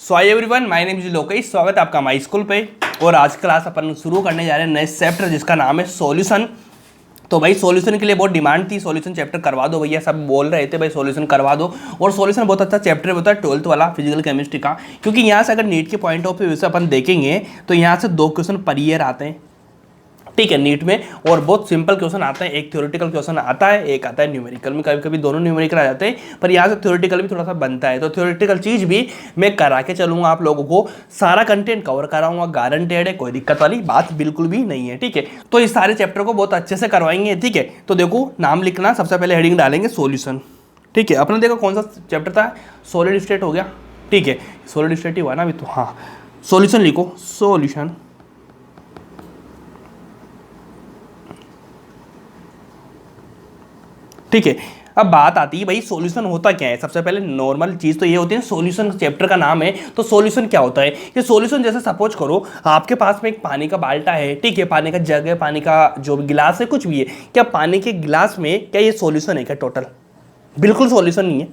So hi everyone, my name is Lokesh. स्वागत है आपका हमारे स्कूल पे। और आज क्लास अपन शुरू करने जा रहे हैं नए चैप्टर जिसका नाम है सॉल्यूशन। तो भाई सॉल्यूशन के लिए बहुत डिमांड थी, सॉल्यूशन चैप्टर करवा दो भैया, सब बोल रहे थे भाई सॉल्यूशन करवा दो। और सॉल्यूशन बहुत अच्छा चैप्टर होता है 12th वाला फिजिकल केमिस्ट्री का, क्योंकि यहाँ से अगर नीट के पॉइंट ऑफ व्यू से अपन देखेंगे तो यहाँ से 2 क्वेश्चन पर ईयर आते हैं, ठीक है, नीट में। और बहुत सिंपल क्वेश्चन आते हैं, एक थ्योरेटिकल क्वेश्चन आता है, एक आता है न्यूमेरिकल में। कभी कभी दोनों न्यूमेरिकल आ जाते हैं, पर यहाँ से थ्योरेटिकल भी थोड़ा सा बनता है। तो थ्योरेटिकल चीज़ भी मैं करा के चलूँगा, आप लोगों को सारा कंटेंट कवर कराऊंगा, गारंटेड है, कोई दिक्कत वाली बात बिल्कुल भी नहीं है, ठीक है। तो इस सारे चैप्टर को बहुत अच्छे से करवाएंगे, ठीक है। तो देखो, नाम लिखना, सबसे पहले हेडिंग डालेंगे सॉल्यूशन, ठीक है। अपने देखो कौन सा चैप्टर था, सॉलिड स्टेट हो गया, ठीक है, सॉलिड स्टेट ही हुआ ना अभी तो। हाँ, सॉल्यूशन लिखो, सॉल्यूशन, ठीक है। अब बात आती है भाई सॉल्यूशन होता क्या है। सबसे पहले नॉर्मल चीज तो ये होती है, सॉल्यूशन चैप्टर का नाम है, तो सॉल्यूशन क्या होता है। ये सॉल्यूशन जैसे सपोज करो आपके पास में एक पानी का बाल्टा है, ठीक है, पानी का जग है, पानी का जो गिलास है, कुछ भी है, क्या पानी के गिलास में क्या ये सॉल्यूशन है क्या? टोटल बिल्कुल सॉल्यूशन नहीं है,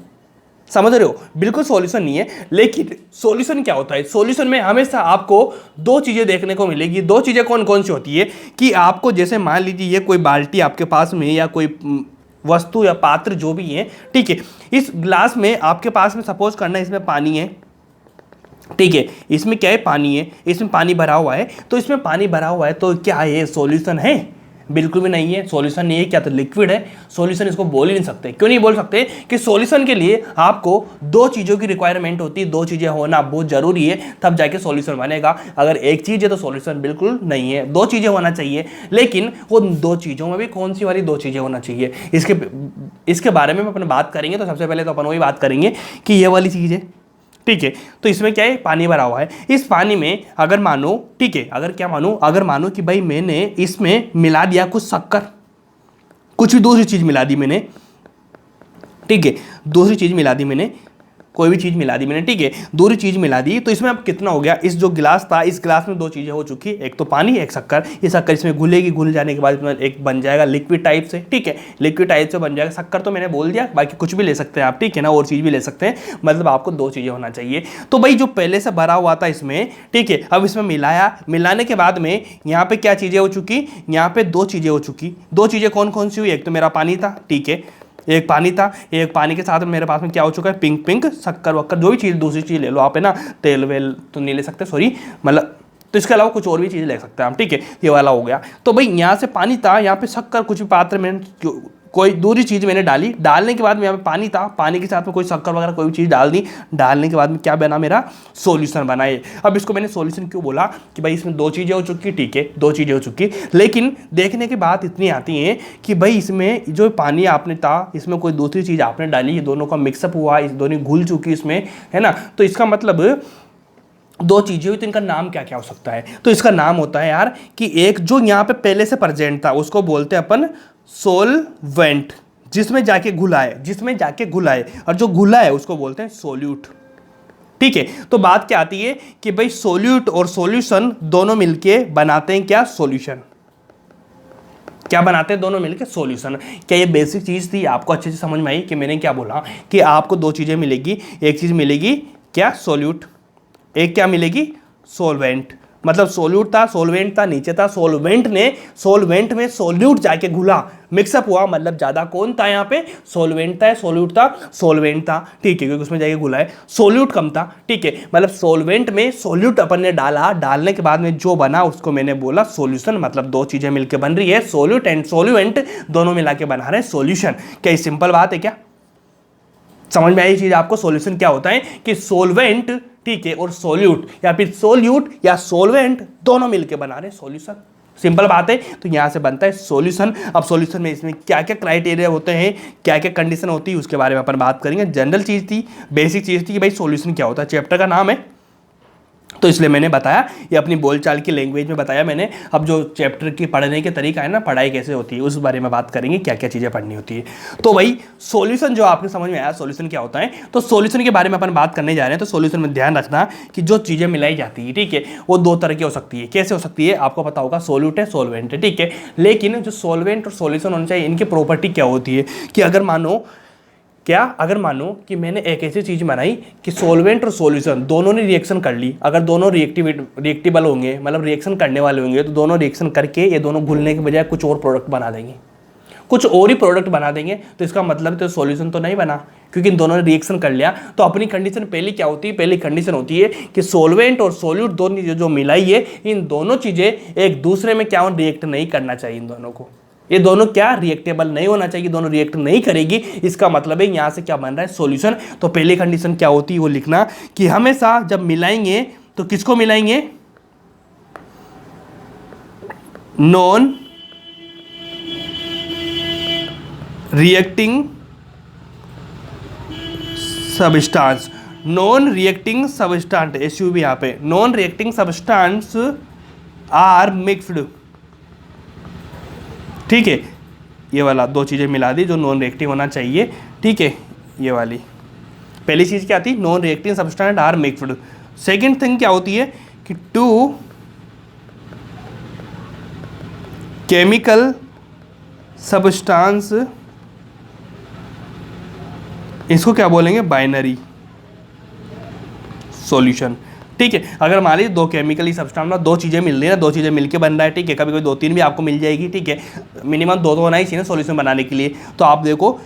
समझ रहे हो, बिल्कुल सॉल्यूशन नहीं है। लेकिन सॉल्यूशन क्या होता है, सॉल्यूशन में हमेशा आपको 2 चीजें देखने को मिलेगी। 2 चीजें कौन कौन सी होती है कि आपको, जैसे मान लीजिए ये कोई बाल्टी आपके पास में या कोई वस्तु या पात्र जो भी है, ठीक है, इस ग्लास में आपके पास में सपोज करना इसमें पानी है, ठीक है, इसमें क्या है, पानी है, इसमें पानी भरा हुआ है। तो इसमें पानी भरा हुआ है तो क्या है, सॉल्यूशन है? बिल्कुल भी नहीं है, सॉल्यूशन नहीं है। क्या तो लिक्विड है, सॉल्यूशन इसको बोल ही नहीं सकते। क्यों नहीं बोल सकते? कि सॉल्यूशन के लिए आपको 2 चीज़ों की रिक्वायरमेंट होती है, 2 चीज़ें होना बहुत जरूरी है, तब जाके सॉल्यूशन बनेगा। अगर एक चीज़ है तो सॉल्यूशन बिल्कुल नहीं है, 2 चीज़ें होना चाहिए। लेकिन वो 2 चीज़ों में भी कौन सी वाली 2 चीज़ें होना चाहिए, इसके बारे में अपन बात करेंगे। तो सबसे पहले तो अपन वही बात करेंगे कि ये वाली चीज़ है, ठीक है। तो इसमें क्या है, पानी भरा हुआ है। इस पानी में अगर मानो, ठीक है, अगर मानो कि भाई मैंने इसमें मिला दिया कुछ शक्कर, कुछ भी दूसरी चीज मिला दी मैंने, ठीक है, दूसरी चीज मिला दी मैंने, कोई भी चीज मिला दी मैंने, ठीक है, दूसरी चीज मिला दी। तो इसमें अब कितना हो गया, इस जो गिलास था, इस गिलास में 2 चीजें हो चुकी, एक तो पानी, एक शक्कर। ये शक्कर इसमें घुलेगी, घुल जाने के बाद इसमें एक बन जाएगा लिक्विड टाइप से, ठीक है, लिक्विड टाइप से बन जाएगा। शक्कर तो मैंने बोल दिया, बाकी कुछ भी ले सकते हैं आप, ठीक है ना, और चीज भी ले सकते हैं। मतलब आपको 2 चीजें होना चाहिए। तो भाई जो पहले से भरा हुआ था इसमें, ठीक है, अब इसमें मिलाया, मिलाने के बाद में यहाँ पे क्या चीजें हो चुकी, यहाँ पे 2 चीजें हो चुकी। 2 चीजें कौन कौन सी हुई, एक तो मेरा पानी था, ठीक है, एक पानी था, एक पानी के साथ में मेरे पास में क्या हो चुका है, पिंक पिंक शक्कर वक्कर, जो भी चीज़, दूसरी चीज़ ले लो आप, है ना, तेल वेल तो नहीं ले सकते, सॉरी, मतलब तो इसके अलावा कुछ और भी चीज़ ले सकते हैं आप, ठीक है। ये वाला हो गया। तो भाई यहाँ से पानी था, यहाँ पे शक्कर, कुछ भी पात्र में कोई दूसरी चीज़ मैंने डाली, डालने के बाद में यहाँ पे पानी था, पानी के साथ में कोई शक्कर वगैरह कोई भी चीज़ डाल दी, डालने के बाद में क्या बना, मेरा सॉल्यूशन बना है। अब इसको मैंने सॉल्यूशन क्यों बोला कि भाई इसमें 2 चीज़ें हो चुकी, ठीक है, 2 चीज़ें हो चुकी। लेकिन देखने की बात इतनी आती है कि भाई इसमें जो पानी आपने था, इसमें कोई दूसरी चीज़ आपने डाली, ये दोनों का मिक्सअप हुआ, इस दोनों घुल चुकी इसमें, है ना। तो इसका मतलब 2 चीजें हुई, तो इनका नाम क्या क्या हो सकता है? तो इसका नाम होता है यार कि एक जो यहाँ पे पहले से प्रेजेंट था उसको बोलते हैं अपन सोलवेंट, जिसमें जाके घुला है, और जो घुला है उसको बोलते हैं सोल्यूट, ठीक है। तो बात क्या आती है कि भाई सोल्यूट और सॉल्यूशन दोनों मिलके बनाते हैं क्या, सॉल्यूशन। क्या बनाते हैं दोनों मिलके, सॉल्यूशन। क्या ये बेसिक चीज थी, आपको अच्छे से समझ में आई कि मैंने क्या बोला कि आपको 2 चीजें मिलेगी, एक चीज मिलेगी क्या, सोल्यूट, एक क्या मिलेगी, सोलवेंट। मतलब सोल्यूट था, सोलवेंट था, नीचे था सोलवेंट में सोल्यूट जाके घुला, मिक्सअप हुआ, मतलब ज्यादा कौन था यहाँ पे, सोलवेंट था, सोल्यूट था, सोलवेंट था, ठीक है, क्योंकि उसमें जाके घुला है। सोल्यूट कम था, ठीक है, मतलब सोलवेंट में सोल्यूट अपन ने डाला, डालने के बाद में जो बना उसको मैंने बोला सॉल्यूशन। मतलब 2 चीजें मिलकर बन रही है, सोल्यूट एंड सोल्यूएंट दोनों मिला के बना रहे हैं सॉल्यूशन। क्या ये सिंपल बात है क्या? समझ में आई चीज आपको? सॉल्यूशन क्या होता है कि सोलवेंट, ठीक है, और सोल्यूट, या फिर सोल्यूट या सोलवेंट दोनों मिलके बना रहे सॉल्यूशन। सिंपल बात है। तो यहां से बनता है सॉल्यूशन। अब सॉल्यूशन में इसमें क्या क्या क्राइटेरिया होते हैं, क्या क्या कंडीशन होती है, उसके बारे में अपन बात करेंगे। जनरल चीज थी, बेसिक चीज थी कि भाई सॉल्यूशन क्या होता है, चैप्टर का नाम है तो इसलिए मैंने बताया, ये अपनी बोलचाल की लैंग्वेज में बताया मैंने। अब जो चैप्टर की पढ़ने के तरीका है ना, पढ़ाई कैसे होती है, उस बारे में बात करेंगे, क्या क्या चीज़ें पढ़नी होती है। तो भाई सॉल्यूशन जो आपने समझ में आया, सॉल्यूशन क्या होता है, तो सॉल्यूशन के बारे में अपन बात करने जा रहे हैं। तो सॉल्यूशन में ध्यान रखना कि जो चीज़ें मिलाई जाती है, ठीक है, वो 2 तरह की हो सकती है। कैसे हो सकती है आपको पता होगा, सोल्यूट है, सोलवेंट है, ठीक है। लेकिन जो सोलवेंट और सॉल्यूशन होना चाहिए, इनकी प्रॉपर्टी क्या होती है कि अगर मानो क्या, अगर मानो कि मैंने एक ऐसी चीज़ बनाई कि सॉल्वेंट और सॉल्यूशन दोनों ने रिएक्शन कर ली, अगर दोनों रिएक्टिबल होंगे, मतलब रिएक्शन करने वाले होंगे, तो दोनों रिएक्शन करके ये दोनों घुलने के बजाय कुछ और प्रोडक्ट बना देंगे, कुछ और ही प्रोडक्ट बना देंगे, तो इसका मतलब तो सॉल्यूशन तो नहीं बना, क्योंकि इन दोनों ने रिएक्शन कर लिया। तो अपनी कंडीशन पहली क्या होती है, पहली कंडीशन होती है कि सॉल्वेंट और सॉल्यूट दोनों चीज़ें जो मिलाई है, इन दोनों चीज़ें एक दूसरे में क्या रिएक्ट नहीं करना चाहिए, इन दोनों को, ये दोनों क्या रिएक्टेबल नहीं होना चाहिए, दोनों रिएक्ट नहीं करेगी, इसका मतलब है यहाँ से क्या बन रहा है, सॉल्यूशन। तो पहली कंडीशन क्या होती है वो लिखना कि हमेशा जब मिलाएंगे तो किसको मिलाएंगे, non reacting substance, non reacting substance, SUV यहाँ पे, non reacting substance are mixed, ठीक है। ये वाला दो चीज़ें मिला दी जो नॉन रिएक्टिव होना चाहिए, ठीक है। ये वाली पहली चीज़ क्या आती, non reactive substance are mixed. Second thing क्या होती है कि टू केमिकल सबस्टेंस, इसको क्या बोलेंगे, बाइनरी सॉल्यूशन, ठीक है। अगर मान लीजिए दो केमिकली सब्सटेंस में दो चीज़ें मिल रही है, दो चीज़ें मिलके बन रहा है, ठीक है, कभी कभी दो तीन भी आपको मिल जाएगी, ठीक है, मिनिमम दो तो होना ही चाहिए ना सॉल्यूशन बनाने के लिए। तो आप देखो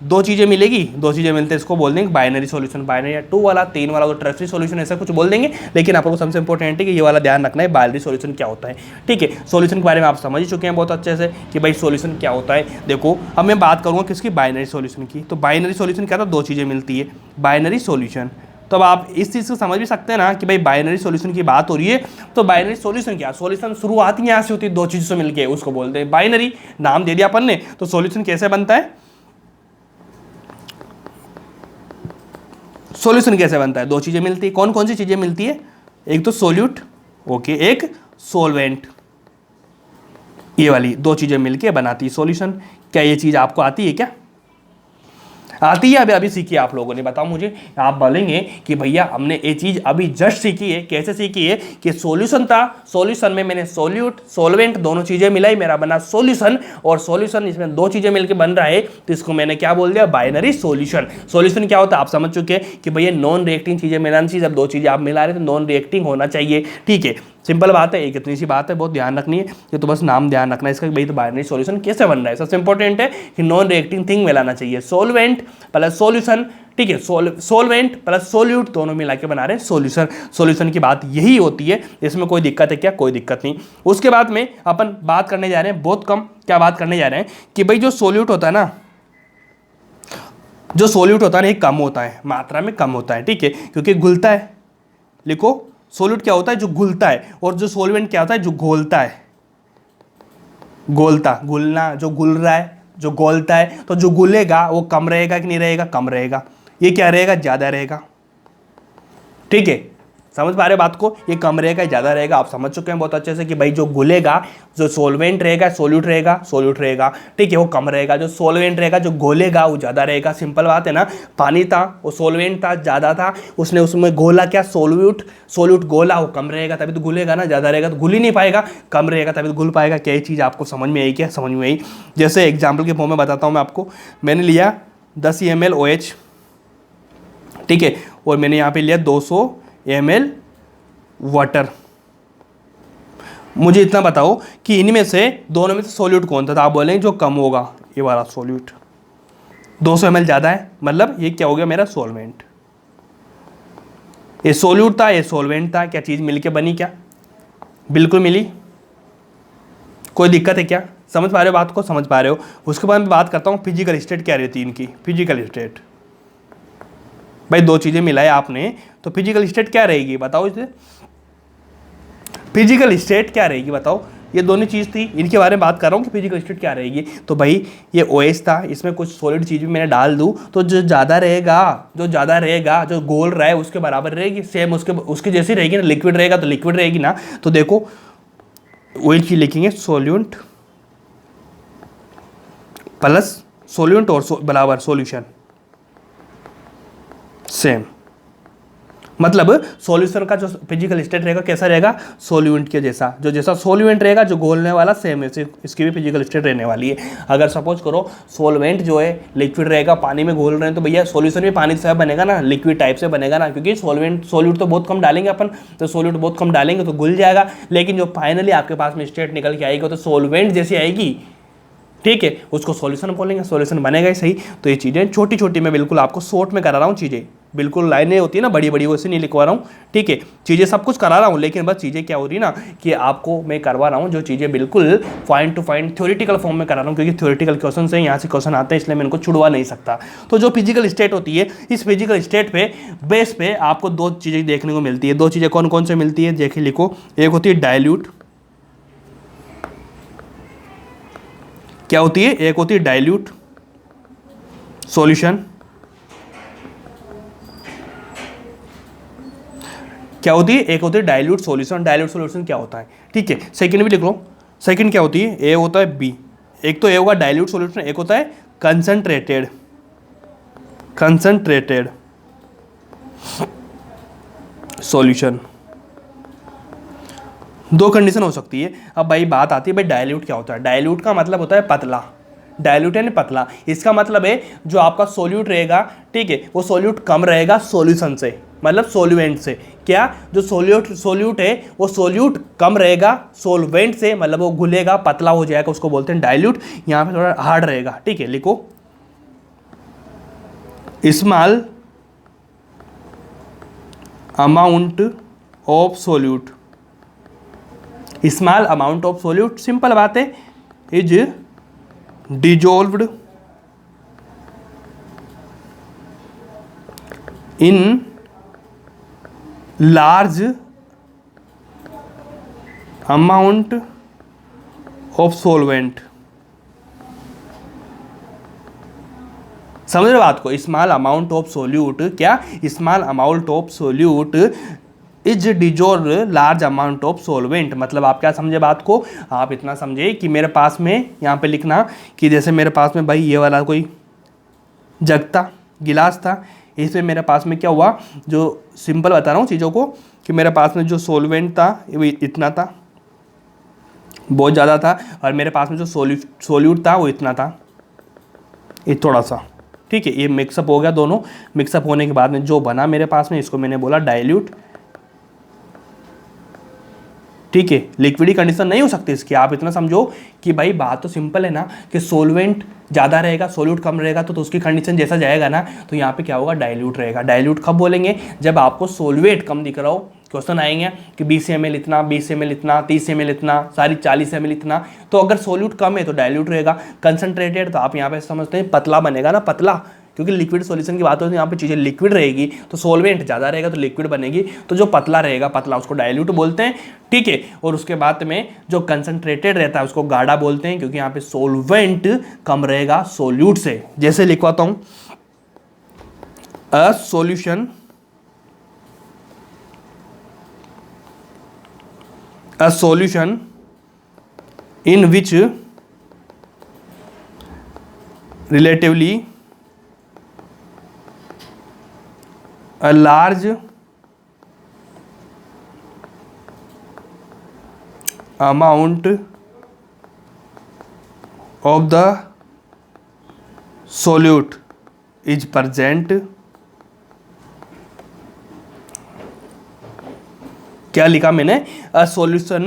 दो चीज़ें मिलेगी, दो चीज़ें मिलते हैं, इसको बोल देंगे बाइनरी सॉल्यूशन, बाइनरी या टू वाला, तीन वाला तो टर्सरी सॉल्यूशन, ऐसा कुछ बोल देंगे। लेकिन आपको सबसे इंपॉर्टेंट है कि ये वाला ध्यान रखना है, बाइनरी सॉल्यूशन क्या होता है, ठीक है। सॉल्यूशन के बारे में आप समझ ही चुके हैं बहुत अच्छे से कि भाई सॉल्यूशन क्या होता है। देखो अब मैं बात करूँगा किसकी, बाइनरी सॉल्यूशन की। तो बाइनरी सॉल्यूशन क्या था, दो चीज़ें मिलती है, बाइनरी सॉल्यूशन। तो अब आप इस चीज़ को समझ भी सकते हैं ना कि भाई बाइनरी सॉल्यूशन की बात हो रही है, तो बाइनरी सॉल्यूशन क्या, सॉल्यूशन शुरुआत ही यहाँ से होती है, दो चीज़ों से मिलके, उसको बोलते हैं बाइनरी, नाम दे दिया अपन ने। तो सॉल्यूशन कैसे बनता है, सॉल्यूशन कैसे बनता है, दो चीज़ें मिलती है, कौन कौन सी चीज़ें मिलती है, एक तो सोल्यूट, ओके, एक सॉल्वेंट, ये वाली दो चीज़ें मिलके बनाती है सॉल्यूशन। क्या ये चीज़ आपको आती है, क्या आती है, अभी अभी सीखी है आप लोगों ने, बताओ मुझे। आप बोलेंगे कि भैया हमने ये चीज़ अभी जस्ट सीखी है, कैसे सीखी है कि सॉल्यूशन था, सॉल्यूशन में मैंने सोल्यूट सॉल्वेंट दोनों चीज़ें मिलाई, मेरा बना सॉल्यूशन, और सॉल्यूशन इसमें दो चीज़ें मिलकर बन रहा है, तो इसको मैंने क्या बोल दिया, बाइनरी सॉल्यूशन। सॉल्यूशन क्या होता है आप समझ चुके हैं कि भैया नॉन रिएक्टिंग चीज़ें मिलानी चाहिए, जब दो चीज़ें आप मिला रहे तो नॉन रिएक्टिंग होना चाहिए, ठीक है। सिंपल बात है, एक इतनी सी बात है, बहुत ध्यान रखनी है, ये तो बस नाम ध्यान रखना है इसका, भाई तो बाइनरी सॉल्यूशन कैसे बन रहा है। सबसे इंपॉर्टेंट है कि नॉन रिएक्टिंग थिंग मिलाना चाहिए, सॉल्वेंट प्लस सॉल्यूशन, ठीक है, सॉल्वेंट प्लस सोल्यूट दोनों मिला के बना रहे हैं सॉल्यूशन। सॉल्यूशन की बात यही होती है, इसमें कोई दिक्कत है क्या, कोई दिक्कत नहीं। उसके बाद में अपन बात करने जा रहे हैं बहुत कम, क्या बात करने जा रहे हैं कि भाई जो सोल्यूट होता है ना, जो सोल्यूट होता है ना, ये कम होता है, मात्रा में कम होता है, ठीक है, क्योंकि घुलता है। लिखो सोल्यूट क्या होता है, जो घुलता है, और जो सॉल्वेंट क्या होता है, जो घोलता है, घोलता, घुलना, जो घुल रहा है, जो घोलता है। तो जो घुलेगा वो कम रहेगा कि नहीं रहेगा, कम रहेगा, ये क्या रहेगा, ज़्यादा रहेगा, ठीक है। समझ पा रहे बात को, ये कम रहेगा ज़्यादा रहेगा, आप समझ चुके हैं बहुत अच्छे से कि भाई जो घुलेगा, जो सॉल्वेंट रहेगा, सोल्यूट रहेगा, सोल्यूट रहेगा, ठीक है, वो कम रहेगा, जो सॉल्वेंट रहेगा, जो घोलेगा वो ज़्यादा रहेगा। सिंपल बात है ना, पानी था वो सॉल्वेंट था, ज़्यादा था, उसने उसमें घोला क्या, सोल्यूट, सोल्यूट घोला, वो कम रहेगा तभी तो घुलेगा ना, ज़्यादा रहेगा तो घुल ही नहीं पाएगा, कम रहेगा तभी तो घुल पाएगा। क्या ये चीज़ आपको समझ में आई, क्या समझ में आई। जैसे एग्जाम्पल के फॉर्म में बताता हूँ मैं आपको, मैंने लिया 10 ml OH, ठीक है, और मैंने यहाँ पे लिया 200 ml वाटर। मुझे इतना बताओ कि इनमें से दोनों में से सोल्यूट कौन था, तो आप बोलेंगे जो कम होगा, ये वाला सोल्यूट। 200 ml ज़्यादा है, मतलब ये क्या हो गया, मेरा सॉल्वेंट। ये सोल्यूट था, ये सॉल्वेंट था, क्या चीज़ मिलके बनी, क्या बिल्कुल मिली, कोई दिक्कत है क्या, समझ पा रहे हो बात को, समझ पा रहे हो। उसके बाद मैं बात करता हूँ फिजिकल स्टेट क्या रहती है इनकी, फिजिकल स्टेट। भाई दो चीज़ें मिलाए आपने, तो फिजिकल स्टेट क्या रहेगी बताओ, इसे फिजिकल स्टेट क्या रहेगी बताओ। ये दोनों चीज़ थी, इनके बारे में बात कर रहा हूँ कि फिजिकल स्टेट क्या रहेगी। तो भाई ये OH था, इसमें कुछ सॉलिड चीज़ भी मैंने डाल दूँ, तो जो ज़्यादा रहेगा, जो ज़्यादा रहेगा, जो गोल रहा है उसके बराबर रहेगी, सेम उसके जैसी रहेगी ना। लिक्विड रहेगा तो लिक्विड रहेगी ना। तो देखो वही चीज़ लिखेंगे, सोल्यूट प्लस सोल्यूट और बराबर सॉल्यूशन, सेम। मतलब सॉल्यूशन का जो फिजिकल स्टेट रहेगा कैसा रहेगा, सोल्यूएंट के जैसा, जो जैसा सोल्यूएंट रहेगा जो घोलने वाला सेम है, इसकी भी फिजिकल स्टेट रहने वाली है। अगर सपोज करो सोल्वेंट जो है लिक्विड रहेगा, पानी में घोल रहे हैं, तो भैया सॉल्यूशन भी पानी से बनेगा ना, लिक्विड टाइप से बनेगा ना, क्योंकि सोल्यूट तो बहुत कम डालेंगे अपन, तो सोल्यूट बहुत कम डालेंगे तो घुल जाएगा, लेकिन जो फाइनली आपके पास में स्टेट निकल के आएगी तो सोल्वेंट जैसी आएगी, ठीक है, उसको सॉल्यूशन बोलेंगे, सॉल्यूशन बनेगा ही सही। तो ये चीज़ें छोटी छोटी मैं बिल्कुल आपको शॉर्ट में करा रहा हूँ, चीज़ें बिल्कुल लाइनें होती है ना बड़ी बड़ी, वैसे नहीं लिखवा रहा हूँ, ठीक है, चीज़ें सब कुछ करा रहा हूँ, लेकिन बस चीज़ें क्या हो रही है ना कि आपको मैं करवा रहा हूँ जो चीज़ें बिल्कुल point two point theoretical form में करा रहा हूँ, क्योंकि थ्योरेटिकल क्वेश्चन से यहाँ से क्वेश्चन आते हैं, इसलिए मैं इनको छुड़वा नहीं सकता। तो जो फिजिकल स्टेट होती है, इस फिजिकल स्टेट पे बेस पे आपको दो चीज़ें देखने को मिलती है। दो चीज़ें कौन कौन से मिलती है देखिए, लिखो, एक होती है डाइल्यूट, क्या होती है, एक होती है डाइल्यूट सॉल्यूशन, क्या होती है, एक होती है डाइल्यूट सॉल्यूशन। डाइल्यूट सॉल्यूशन क्या होता है, ठीक है, सेकंड भी लिख लो, सेकंड क्या होती है, ए होता है बी, एक तो ए होगा डाइल्यूट सॉल्यूशन, एक होता है कंसंट्रेटेड सॉल्यूशन। दो कंडीशन हो सकती है। अब भाई बात आती है भाई डाइल्यूट क्या होता है। डाइल्यूट का मतलब होता है पतला, डाइल्यूट यानी पतला, इसका मतलब है जो आपका सोल्यूट रहेगा, ठीक है, वो सोल्यूट कम रहेगा सॉल्यूशन से, मतलब सोल्यूएंट से। क्या, जो सोल्यूट है वो सोल्यूट कम रहेगा सोल्वेंट से, मतलब वो घुलेगा, पतला हो जाएगा, उसको बोलते हैं डाइल्यूट। यहाँ पे थोड़ा हार्ड रहेगा, ठीक है, लिखो small amount of solute, small amount of solute, simple बात है, is dissolved in large amount of solvent. समझ रहे बात को, स्मॉल अमाउंट ऑफ सोल्यूट, क्या, small amount of solute is dissolve large amount of solvent. मतलब आप क्या समझे बात को, आप इतना समझे कि मेरे पास में यहाँ पे लिखना कि जैसे मेरे पास में भाई ये वाला कोई जग था, गिलास था, इसमें मेरे पास में क्या हुआ, जो सिंपल बता रहा हूँ चीज़ों को, कि मेरे पास में जो सोलवेंट था वो इतना था, बहुत ज़्यादा था, और मेरे पास में जो सोल्यूट था वो इतना था, ये थोड़ा सा, ठीक है, ये मिक्सअप हो गया, दोनों मिक्सअप होने के बाद में जो बना मेरे पास में, इसको मैंने बोला डाइल्यूट, ठीक है। लिक्विडी कंडीशन नहीं हो सकती इसकी, आप इतना समझो कि भाई बात तो सिंपल है ना, कि सोल्वेंट ज़्यादा रहेगा सोल्यूट कम रहेगा, तो उसकी कंडीशन जैसा जाएगा ना, तो यहाँ पे क्या होगा, डाइल्यूट रहेगा। डाइल्यूट कब बोलेंगे, जब आपको सोल्वेट कम दिख रहा हो, क्वेश्चन आएंगे कि 20 ml इतना, 20 ml इतना, 30 ml इतना, सारी 40 ml इतना, तो अगर सोल्यूट कम है तो डाइल्यूट रहेगा। कंसंट्रेटेड तो आप यहाँ पे समझते हैं पतला बनेगा ना, पतला, क्योंकि लिक्विड सॉल्यूशन की बात होती है, यहाँ पे चीज़ें लिक्विड रहेगी तो सोल्वेंट ज़्यादा रहेगा तो लिक्विड बनेगी, तो जो पतला रहेगा, पतला उसको डाइल्यूट बोलते हैं, ठीक है। और उसके बाद में जो कंसंट्रेटेड रहता है उसको गाढ़ा बोलते हैं, क्योंकि यहाँ पे सोल्वेंट कम रहेगा सोल्यूट से। जैसे लिखवाता हूँ, अ solution in which relatively a large amount of the solute is present। क्या लिखा मैंने, अ सॉल्यूशन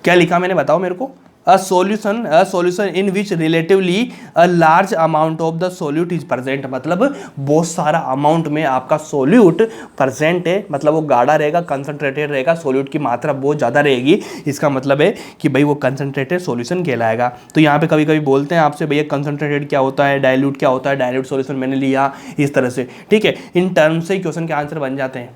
क्या लिखा मैंने, बताओ मेरे को। A solution in which relatively a large amount of the solute is present, मतलब बहुत सारा अमाउंट में आपका सोल्यूट प्रेजेंट है, मतलब वो गाढ़ा रहेगा, कंसंट्रेटेड रहेगा, सोल्यूट की मात्रा बहुत ज़्यादा रहेगी, इसका मतलब है कि भाई वो कंसंट्रेटेड सॉल्यूशन कहलाएगा। तो यहाँ पे कभी कभी बोलते हैं आपसे, भैया कंसंट्रेटेड क्या होता है, डाइल्यूट क्या होता है, डाइल्यूट सॉल्यूशन मैंने लिया, इस तरह से, ठीक है, इन टर्म्स से क्वेश्चन के आंसर बन जाते हैं।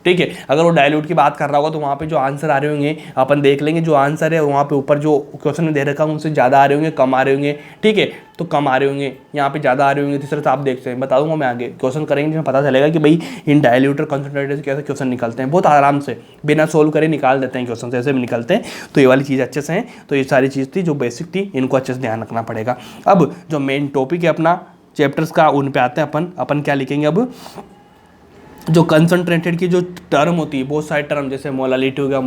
ठीक है। अगर वो डायल्यूट की बात कर रहा होगा तो वहाँ पे जो आंसर आ रहे होंगे अपन देख लेंगे, जो आंसर है वहाँ पे ऊपर जो क्वेश्चन में दे रखा है उनसे ज़्यादा आ रहे होंगे, कम आ रहे होंगे, ठीक है, तो कम आ रहे होंगे, यहाँ पे ज़्यादा आ रहे होंगे। तीसरा तो आप देखते हैं, बता दूंगा मैं आगे क्वेश्चन करेंगे जिसमें पता चलेगा कि भाई इन डायल्यूट और कंसंट्रेटेड से कैसे क्वेश्चन निकलते हैं, बहुत आराम से बिना सोल्व करे निकाल देते हैं क्वेश्चन, ऐसे भी निकलते हैं। तो ये वाली चीज़ अच्छे से हैं। तो ये सारी चीज़ थी जो बेसिक थी, इनको अच्छे से ध्यान रखना पड़ेगा। अब जो मेन टॉपिक है अपना चैप्टर्स का, उन पे आते हैं अपन क्या लिखेंगे अब। जो कंसंट्रेटेड की जो टर्म होती है, बहुत सारे टर्म, जैसे मोलालिटी हो गया,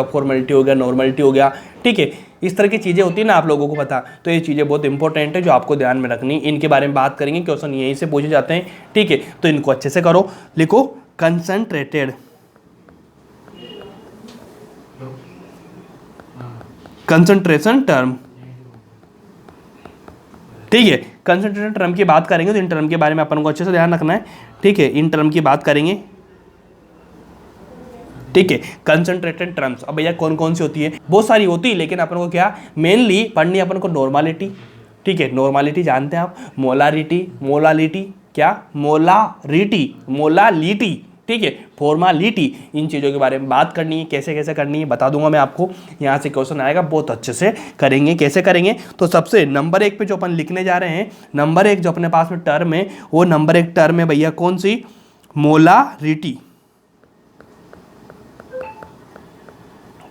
फॉर्मेलिटी हो गया, नॉर्मलिटी हो गया, ठीक है, इस तरह की चीज़ें होती है ना, आप लोगों को पता। तो ये चीज़ें बहुत इंपॉर्टेंट है जो आपको ध्यान में रखनी, इनके बारे में बात करेंगे, क्वेश्चन यहीं से पूछे जाते हैं, ठीक है। तो इनको अच्छे से करो, लिखो कंसंट्रेटेड, कंसंट्रेशन टर्म, ठीक है। कंसंट्रेटेड टर्म की बात करेंगे तो इन टर्म के बारे में अपन को अच्छे से ध्यान रखना है, ठीक है। इन टर्म की बात करेंगे, ठीक है। कंसंट्रेटेड टर्म्स, अब भैया कौन कौन सी होती है, बहुत सारी होती है, लेकिन अपन को क्या मेनली पढ़नी है अपन को नॉर्मालिटी, ठीक है। नॉर्मालिटी जानते हैं आप, मोलारिटी, मोलालिटी क्या, मोलालिटी, ठीक है, फॉर्मालिटी, इन चीज़ों के बारे में बात करनी है, कैसे कैसे करनी है बता दूंगा मैं आपको। यहाँ से क्वेश्चन आएगा, बहुत अच्छे से करेंगे। कैसे करेंगे, तो सबसे नंबर 1 पे जो अपन लिखने जा रहे हैं, नंबर 1 जो अपने पास में टर्म है, वो नंबर 1 टर्म है भैया कौन सी, मोलारिटी।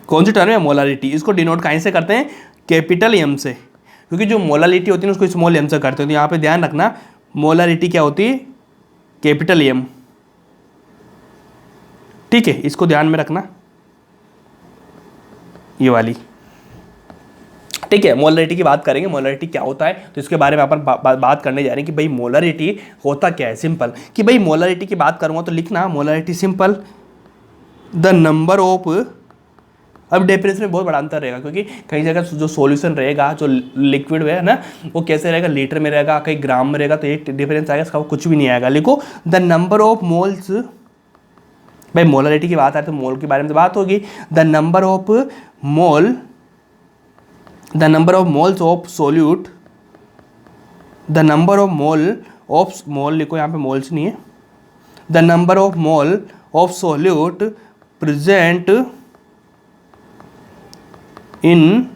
कौन सी टर्म है, मोलारिटी। इसको डिनोट कहीं से करते हैं, कैपिटल एम से, क्योंकि जो मोलालिटी होती है उसको स्मॉल एम से करते हैं। तो यहाँ पे ध्यान रखना, मोलारिटी क्या होती है, कैपिटल एम, ठीक है, इसको ध्यान में रखना, ये वाली, ठीक है। मोलरिटी की बात करेंगे, मोलरिटी क्या होता है, तो इसके बारे में अपन बात करने जा रहे हैं कि भाई मोलरिटी होता क्या है। सिंपल कि भाई मोलरिटी की बात करूँगा तो लिखना molarity simple, the number of, अब डेफिनेशन में बहुत बड़ा अंतर रहेगा, क्योंकि कई जगह जो सॉल्यूशन रहेगा, जो लिक्विड है ना, वो कैसे रहेगा, लीटर में रहेगा, कहीं ग्राम में रहेगा, तो एक डिफरेंस आएगा, इसका कुछ भी नहीं आएगा। लिखो द नंबर ऑफ मोल्स, भाई मोलरिटी की बात आए तो मोल के बारे में तो बात होगी, the number of moles of solute, the number of mole लिखो, यहाँ पे मोल्स नहीं है, the number of mole of solute present in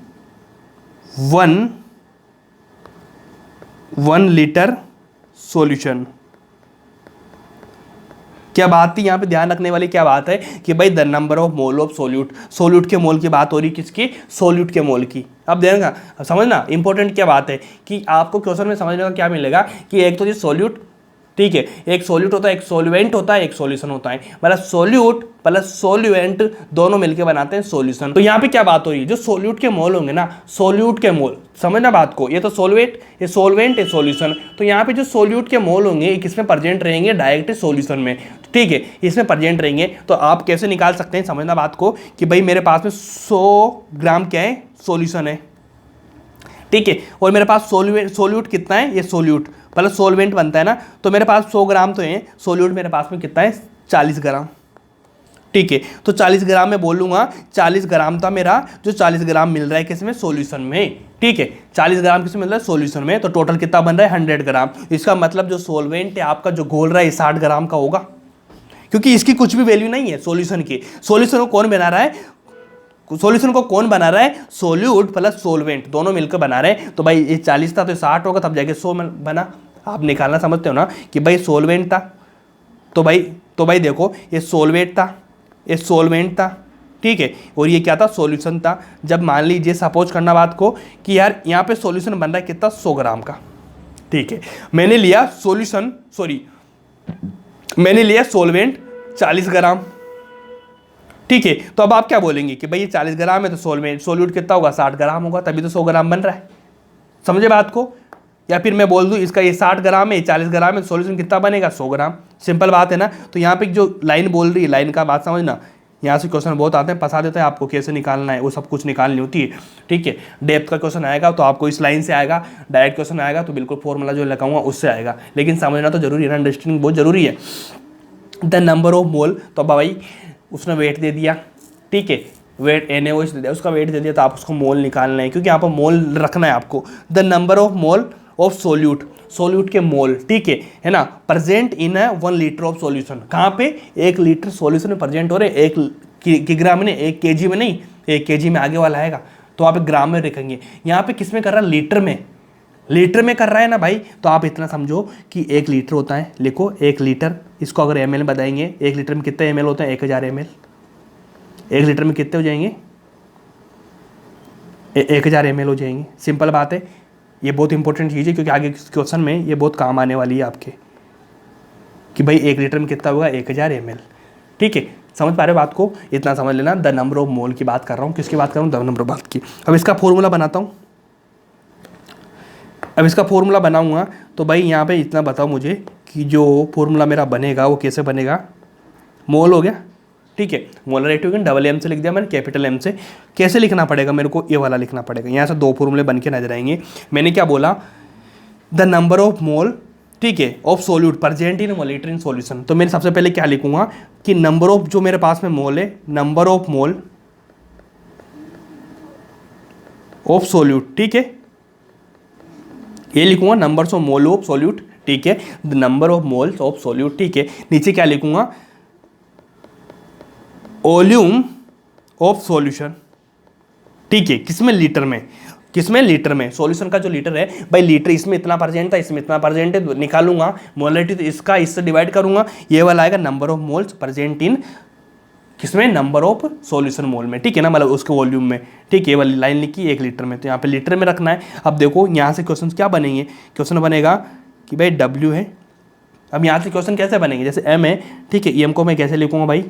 1 litre solution. क्या बात थी यहाँ पे ध्यान रखने वाली, क्या बात है कि भाई the number of mole of solute, solute के मोल की बात हो रही, किसकी, सोल्यूट के मोल की। अब देखना, समझना इंपॉर्टेंट क्या बात है कि आपको क्वेश्चन में समझने का क्या मिलेगा कि एक तो ये सोल्यूट, ठीक है, एक सोल्यूट होता है, एक सोल्यूएंट होता है, एक सॉल्यूशन होता है, मतलब सोल्यूट प्लस सोल्यूएंट दोनों मिलकर बनाते हैं सॉल्यूशन। तो यहाँ पे क्या बात हो रही है, जो सोल्यूट के मोल होंगे ना, सोल्यूट के मोल, समझना बात को, ये तो सोल्यूट, ये सोल्वेंट, ये सॉल्यूशन। तो यहाँ पे जो सोल्यूट के मोल होंगे किसमें प्रेजेंट रहेंगे, डायरेक्ट सॉल्यूशन में, ठीक है, इसमें प्रेजेंट रहेंगे। तो आप कैसे निकाल सकते हैं, समझना बात को कि भाई मेरे पास में 100 ग्राम क्या है, सॉल्यूशन है, ठीक है, और मेरे पास सोल्यूट कितना है, ये सोल्यूट प्लस सोलवेंट बनता है ना, तो मेरे पास 100 ग्राम तो है, सोल्यूट मेरे पास में कितना है, 40 ग्राम, ठीक है। तो 40 ग्राम में बोलूँगा, 40 ग्राम था मेरा, जो 40 ग्राम मिल रहा है किसमें, सॉल्यूशन में, ठीक है, 40 ग्राम किसमें मिल रहा है, सॉल्यूशन में। तो टोटल कितना बन रहा है, 100 ग्राम। इसका मतलब जो सोलवेंट है आपका, जो घोल रहा है, 60 ग्राम का होगा, क्योंकि इसकी कुछ भी वैल्यू नहीं है सॉल्यूशन की। सॉल्यूशन को कौन बना रहा है, सोल्यूट प्लस सोलवेंट दोनों मिलकर बना रहे हैं। तो भाई ये 40 था तो 60 होगा, तब जाके 100 बना। आप निकालना समझते हो ना कि भाई सोलवेंट था, तो भाई देखो ये सोलवेंट था, ये सोलवेंट था, ठीक है, और ये क्या था, सॉल्यूशन था। जब मान लीजिए सपोज करना बात को कि यार यहाँ पे सॉल्यूशन बन रहा है कितना, 100 ग्राम का, ठीक है, मैंने लिया सोलवेंट 40 ग्राम, ठीक है। तो अब आप क्या बोलेंगे कि भाई ये 40 ग्राम है तो सोल्यूट कितना होगा, 60 ग्राम होगा, तभी तो 100 ग्राम बन रहा है। समझे बात को, या फिर मैं बोल दूं इसका ये 60 ग्राम है, 40 ग्राम है, सॉल्यूशन कितना बनेगा, 100 ग्राम। सिंपल बात है ना। तो यहाँ पे जो लाइन बोल रही है, लाइन का बात समझना, यहाँ से क्वेश्चन बहुत आते हैं, फंसा देते हैं आपको, कैसे निकालना है वो सब कुछ निकालनी होती है, ठीक है। डेप्थ का क्वेश्चन आएगा तो आपको इस लाइन से आएगा, डायरेक्ट क्वेश्चन आएगा तो बिल्कुल फॉर्मूला जो लगाऊंगा उससे आएगा, लेकिन समझना तो जरूरी है ना, अंडरस्टैंडिंग बहुत जरूरी है। द नंबर ऑफ मोल, तो भाई उसने वेट दे दिया, ठीक है, वेट NaOH दे दिया, उसका वेट दे दिया, तो आप उसको मोल निकालना है, क्योंकि यहाँ पर मोल रखना है आपको। The number of mole of solute, solute के मोल, ठीक है ना, present in 1 litre of solution. कहाँ पे? 1 लीटर सॉल्यूशन में प्रेजेंट हो रहे, 1 किलोग्राम में, 1 केजी में नहीं, 1 केजी में आगे वाला आएगा, तो आप ग्राम में रखेंगे। यहाँ पे किस में कर रहा है? लीटर में, लीटर में कर रहा है ना भाई। तो आप इतना समझो कि 1 लीटर होता है, लिखो 1 लीटर, इसको अगर एमएल में बताएंगे, 1 लीटर में कितने एमएल होते हैं? 1000 एमएल। 1 लीटर में कितने हो जाएंगे? 1000 एमएल हो जाएंगे। सिंपल बात है, ये बहुत इंपॉर्टेंट चीज़ है, क्योंकि आगे क्वेश्चन में ये बहुत काम आने वाली है आपके, कि भाई 1 लीटर में कितना होगा? 1000 एमएल, ठीक है। समझ पा रहे हो बात को? इतना समझ लेना। द नंबर ऑफ मोल की बात कर रहा हूँ, किसकी बात कर रहा हूँ? द नंबर ऑफ बात की। अब इसका फॉर्मूला बनाता हूँ। अब इसका फॉर्मूला बनाऊंगा तो भाई यहाँ पे इतना बताओ मुझे कि जो फॉर्मूला मेरा बनेगा वो कैसे बनेगा? मोल हो गया, ठीक है। मोलरिटी होगी, डबल एम से लिख दिया मैंने, कैपिटल एम से। कैसे लिखना पड़ेगा मेरे को? ये वाला लिखना पड़ेगा। यहाँ से 2 फॉर्मूले बन के नजर आएंगे। मैंने क्या बोला? द नंबर ऑफ मोल, ठीक है, of solute present in 1 litre in solution. तो मैं सबसे पहले क्या लिखूंगा कि नंबर ऑफ, जो मेरे पास में मोल है, number of mole of solute, ठीक है, ये लिखूंगा numbers of mole of solute, ठीक है, the number of moles of solute, ठीक है। नीचे क्या लिखूंगा? वॉल्यूम ऑफ सॉल्यूशन, ठीक है, किसमें? लीटर में। किसमें? लीटर में। सॉल्यूशन का जो लीटर है भाई, लीटर इसमें इतना परसेंट था, इसमें इतना परसेंट है, निकालूंगा मोलरिटी, तो इसका इससे डिवाइड करूंगा, ये वाला आएगा number of moles present in किसमें? नंबर ऑफ सॉल्यूशन मोल में, ठीक है ना, मतलब उसके वॉल्यूम में, ठीक है। ये वाली लाइन लिखी 1 लीटर में, तो यहाँ पे लीटर में रखना है। अब देखो यहाँ से क्वेश्चन क्या बनेंगे? क्वेश्चन बनेगा कि भाई W है। अब यहाँ से क्वेश्चन कैसे बनेंगे? जैसे M है, ठीक है, M को मैं कैसे लिखूंगा भाई?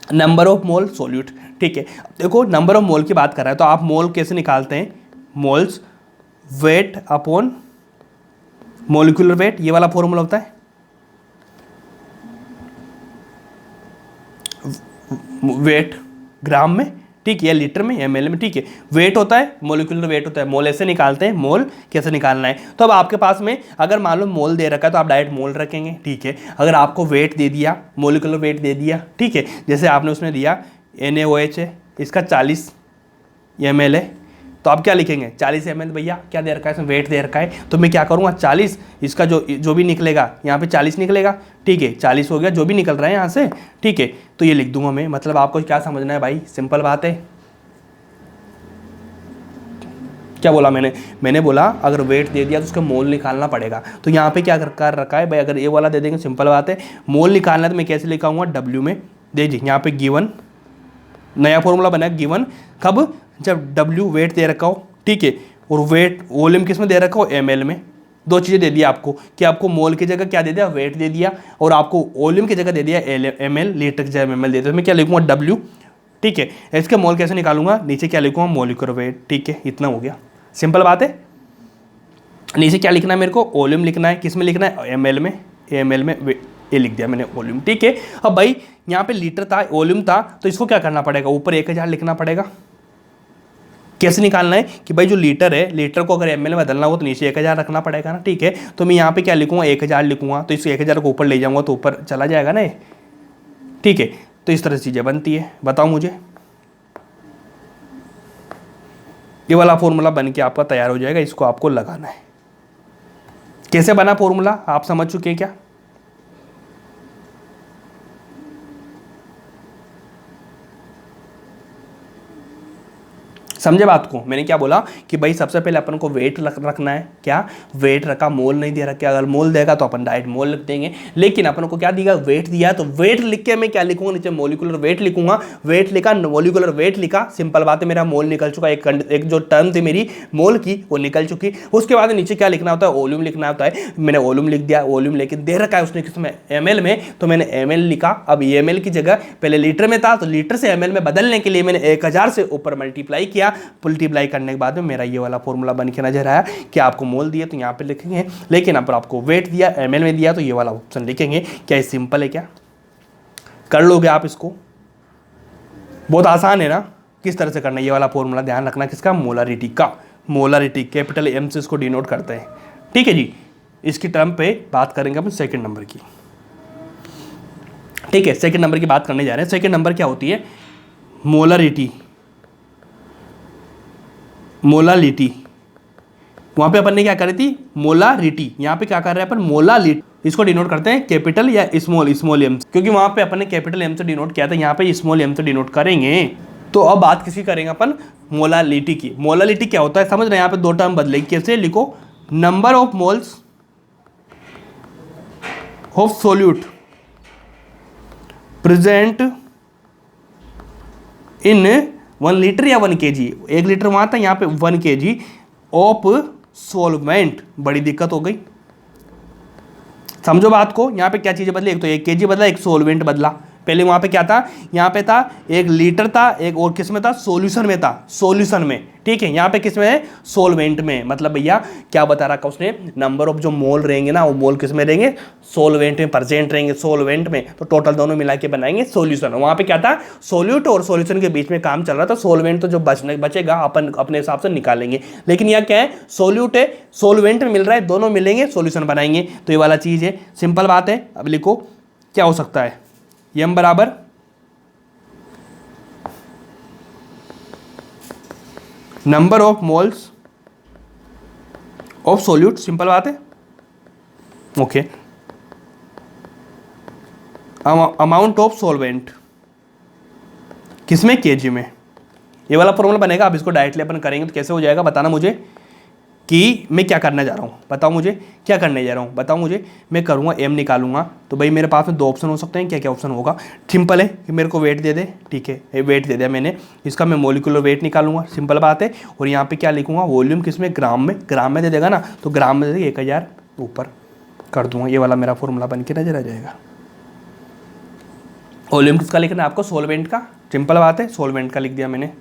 नंबर ऑफ मोल सोल्यूट, ठीक है। देखो नंबर ऑफ मोल की बात कर रहा है, तो आप मोल कैसे निकालते हैं? Moles weight upon molecular weight, ये वाला फॉर्मूला होता है। वेट ग्राम में, ठीक है, लीटर में, एमएल में, ठीक है। वेट होता है, मोलिकुलर वेट होता है। मोल ऐसे निकालते हैं, मोल कैसे निकालना है? तो अब आपके पास में अगर मान लो मोल दे रखा है तो आप डायरेक्ट मोल रखेंगे, ठीक है। अगर आपको वेट दे दिया, मोलिकुलर वेट दे दिया, ठीक है, जैसे आपने उसमें दिया NaOH है, इसका 40 ml है, तो आप क्या लिखेंगे? 40 ml। भैया क्या दे रखा है? इसमें वेट दे रखा है, तो मैं क्या करूँगा? 40, इसका जो भी निकलेगा यहाँ पे 40 निकलेगा, ठीक है, 40 हो गया जो भी निकल रहा है यहाँ से, ठीक है, तो ये लिख दूंगा मैं। मतलब आपको क्या समझना है भाई? सिंपल बात है। क्या बोला मैंने बोला अगर वेट दे दिया तो उसका मोल निकालना पड़ेगा। तो यहाँ पे क्या कर रखा है भाई? अगर ये वाला दे देंगे, सिंपल बात है, मोल निकालना है तो मैं कैसे लिखाऊंगा? W में दे जी, यहाँ पे गिवन, नया फॉर्मूला बना है गिवन, कब? जब W वेट दे रखा हो, ठीक है, और वेट वॉल्यूम किस में दे रखा हो? ml में। 2 चीज़ें दे दिया आपको, कि आपको मोल की जगह क्या दे दिया? वेट दे दिया, और आपको वॉल्यूम की जगह दे दिया ml, लीटर की जगह ml दे दिया। तो मैं क्या लिखूंगा? W, ठीक है। इसके मोल कैसे निकालूंगा? नीचे क्या लिखूंगा? मोलिकुलर वेट, ठीक है, इतना हो गया। सिंपल बात है। नीचे क्या लिखना है मेरे को? वॉल्यूम लिखना है। किस में लिखना है? ml में, ml में, ये लिख दिया मैंने वॉल्यूम, ठीक है। अब भाई यहाँ पे लीटर था, वॉल्यूम था, तो इसको क्या करना पड़ेगा? ऊपर 1000 लिखना पड़ेगा। कैसे निकालना है कि भाई जो लीटर है, लीटर को अगर ml में बदलना हो तो नीचे 1000 रखना पड़ेगा ना, ठीक है। तो मैं यहाँ पे क्या लिखूंगा? 1000 लिखूंगा, तो इस 1000 को ऊपर ले जाऊंगा तो ऊपर चला जाएगा ना, ठीक है। तो इस तरह से चीज़ें बनती है। बताओ मुझे, ये वाला फॉर्मूला बन के आपका तैयार हो जाएगा, इसको आपको लगाना है। कैसे बना फॉर्मूला आप समझ चुके हैं क्या? समझे बात को? मैंने क्या बोला कि भाई सबसे पहले अपन को वेट रखना है। क्या वेट रखा? मोल नहीं दे रखा। अगर मोल देगा तो अपन डायरेक्ट मोल लिख देंगे, लेकिन अपन को क्या दिया? वेट दिया, तो वेट लिख के मैं क्या लिखूंगा? नीचे मोलिकुलर वेट लिखूंगा। वेट लिखा, मोलिकुलर वेट लिखा, सिंपल बात है, मेरा मोल निकल चुका। एक जो टर्म थी मेरी मोल की वो निकल चुकी। उसके बाद नीचे क्या लिखना होता है? वॉल्यूम लिखना होता है। मैंने वॉल्यूम लिख दिया। वॉल्यूम लेकिन दे रखा है उसने किसमें? ml में, तो मैंने ml लिखा। अब ml की जगह पहले लीटर में था, तो लीटर से ml में बदलने के लिए मैंने 1000 से ऊपर मल्टीप्लाई किया। मल्टीप्लाई करने के बाद में मेरा ये वाला फॉर्मूला बन के नजर आया कि आपको मोल दिया तो यहाँ पे लिखेंगे, लेकिन अब आपको वेट दिया, ml में दिया, तो ये वाला ऑप्शन लिखेंगे। क्या ये सिंपल है? क्या कर लोगे आप इसको? बहुत आसान है ना। किस तरह से करना है ये वाला फॉर्मूला? ध्यान रखना किसका? मोलारिटी का। मोलारिटी कैपिटल M से इसको डिनोट करते हैं, ठीक है जी। इसकी टर्म पे बात करेंगे अपन सेकंड नंबर की, ठीक है। सेकंड नंबर की बात करने जा रहे हैं। सेकंड नंबर क्या होती है? मोलारिटी। मोलालिटी, वहां पे अपन ने क्या करी थी, मोलारिटी, यहाँ पे क्या कर रहे हैं अपन, मोलालिटी। इसको डिनोट करते हैं कैपिटल या स्मॉल एम, क्योंकि वहां पे अपन ने कैपिटल एम से डिनोट किया था, यहाँ पे स्मॉल एम से डिनोट करेंगे। तो अब बात किसी करेंगे अपन, मोलालिटी की। मोलालिटी क्या होता है समझ रहे हैं, यहाँ पे दो टर्म बदलेगी, कैसे लिखो, number of moles of solute present in 1 litre या 1 kg, 1 लीटर वहां था, यहाँ पे 1 kg ऑफ सोलवेंट। बड़ी दिक्कत हो गई, समझो बात को। यहाँ पे क्या चीजें बदली, एक तो 1 kg बदला, एक सोलवेंट बदला। पहले वहां पे क्या था, यहाँ पे था 1 लीटर था, एक और किस में था, सॉल्यूशन में था, सॉल्यूशन में, ठीक है। यहाँ पे किस में है, सोलवेंट में। मतलब भैया क्या बता रहा था उसने, नंबर ऑफ जो मोल रहेंगे ना, वो मोल किस में रहेंगे, सोलवेंट में प्रेजेंट रहेंगे, सोलवेंट में। तो टोटल दोनों मिला के बनाएंगे सॉल्यूशन। वहां पे क्या था, सोल्यूट और सॉल्यूशन के बीच में काम चल रहा था। सोलवेंट तो जो बचेगा अपन अपने हिसाब से निकालेंगे, लेकिन यह क्या है, सोल्यूट है, सोलवेंट में मिल रहा है, दोनों मिलेंगे सोल्यूशन बनाएंगे। तो ये वाला चीज है, सिंपल बात है। अब लिखो क्या हो सकता है, m बराबर number of moles of solute, simple बात है, ओके, अमाउंट ऑफ सोलवेंट किसमें, केजी में। ये वाला फॉर्मूला बनेगा। अब इसको डायरेक्टली अपन करेंगे तो कैसे हो जाएगा, बताना मुझे कि मैं क्या करने जा रहा हूँ, बताओ मुझे क्या करने जा रहा हूँ, बताओ मुझे। मैं करूँगा m निकालूंगा, तो भाई मेरे पास में 2 ऑप्शन हो सकते हैं। क्या क्या ऑप्शन होगा, सिंपल है कि मेरे को वेट दे दे, ठीक है, ये वेट दे दिया मैंने, इसका मैं मोलिकुलर वेट निकालूंगा, सिंपल बात है। और यहाँ पे क्या लिखूंगा, वॉल्यूम किसमें, ग्राम में, ग्राम में दे देगा ना, तो ग्राम में दे 1000 ऊपर कर दूंगा। ये वाला मेरा फॉर्मूला बन के नजर आ जाएगा। वॉल्यूम किसका लिखना है आपको, सोलवेंट का, सिंपल बात है, सोलवेंट का लिख दिया मैंने।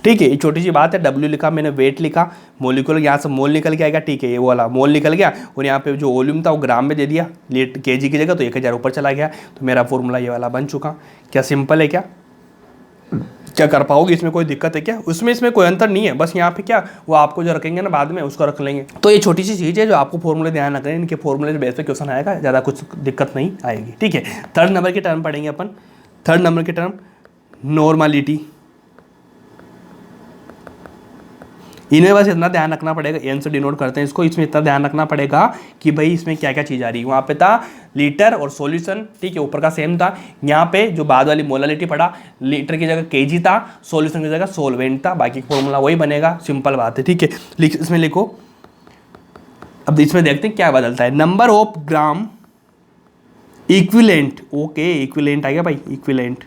ठीक है, ये छोटी सी बात है। W लिखा मैंने, वेट लिखा, मोलिकुलर यहाँ से मोल निकल के आएगा, ठीक है, ये वाला मोल निकल गया। और यहाँ पे जो वॉल्यूम था वो ग्राम में दे दिया, केजी की जगह, तो 1000 ऊपर चला गया। तो मेरा फॉर्मूला ये वाला बन चुका। क्या सिंपल है, क्या क्या कर पाओगे, इसमें कोई दिक्कत है क्या, उसमें इसमें कोई अंतर नहीं है। बस यहाँ पे क्या, वो आपको जो रखेंगे ना बाद में, उसको रख लेंगे। तो ये छोटी सी चीज़ है जो आपको फॉर्मूले ध्यान रखना है, इनके फॉर्मूले बेस पे क्वेश्चन आएगा, ज़्यादा कुछ दिक्कत नहीं आएगी, ठीक है। 3rd नंबर की टर्म पढ़ेंगे अपन। 3rd नंबर की टर्म नॉर्मलिटी। इन्हें बस इतना ध्यान रखना पड़ेगा, एन से डिनोट करते हैं इसको, इसमें इतना ध्यान रखना पड़ेगा कि भाई इसमें क्या क्या चीज़ आ रही है। वहाँ पे था लीटर और सॉल्यूशन, ठीक है, ऊपर का सेम था। यहाँ पे जो बाद वाली मोलालिटी पढ़ा, लीटर की जगह केजी था, सॉल्यूशन की जगह सोलवेंट था, बाकी फॉर्मूला वही बनेगा, सिंपल बात है, ठीक है। इसमें लिखो, अब इसमें देखते हैं क्या बदलता है, number of gram equivalent, okay, equivalent आ गया भाई, इक्विलेंट।